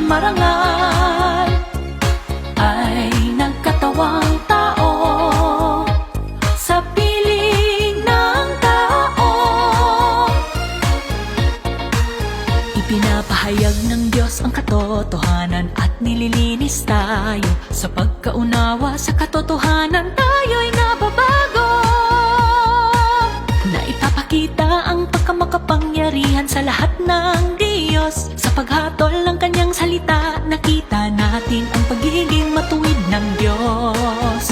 marangal ay nagkatawang tao sa piling ng tao. Ipinapahayag ng Diyos ang katotohanan at nililinis tayo. Sa pagkaunawa sa katotohanan, tayo'y nababago. Naipapakita ang pagkamakapangyarihan sa lahat ng Diyos. Sa paghatol ng kanyang salita, nakita natin ang pagiging matuwid ng Diyos.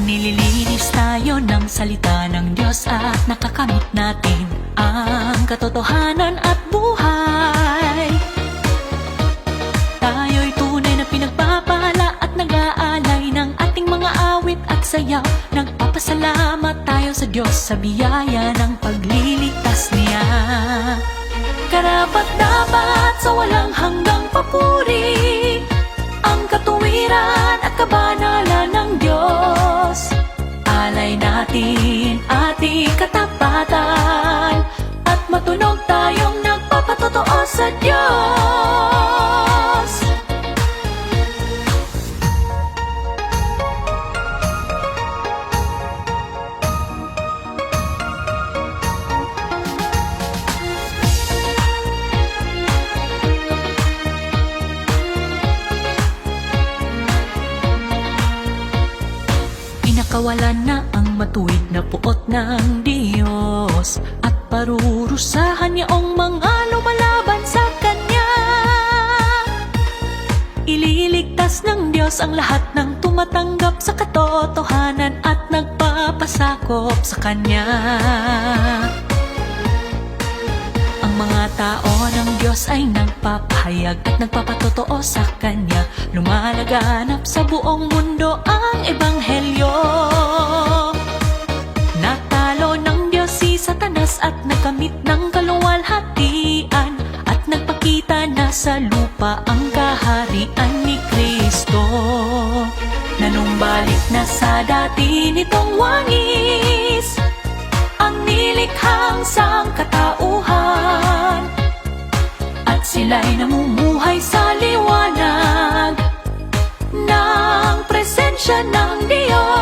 Nililinis tayo ng salita ng Diyos at nakakamit natin ang katotohanan at buhay. Tayo'y tunay na pinagpapala at nag-aalay ng ating mga awit at sayaw. Nagpapasalamat tayo sa Diyos sa biyaya ng pagliligtas niya. Karapat-dapat sa walang hanggang papuri ang katuwiran at kabanalan ng Diyos. Alay natin ating katapatan at matunog tayong nagpapatotoo sa Diyos. Pinakawalan na ang matuwid na puot ng Diyos at parurusahan niyong mga lumalaban sa Kanya. Ililigtas ng Diyos ang lahat ng tumatanggap sa katotohanan at nagpapasakop sa Kanya. Ang mga tao ng Diyos ay nagpapahayag at nagpapatotoo sa Kanya. Lumalaganap sa buong mundo ang Ebanghelyo. Natalo ng Diyos si Satanas at nagkamit ng kaluwalhatian at nagpakita na sa lupa ang kaharian ni Kristo. Nanumbalik na sa dati nitong wangis ang nilikhang sangkatauhan at sila'y namumuhay sa liwanag ng presensya ng Diyos.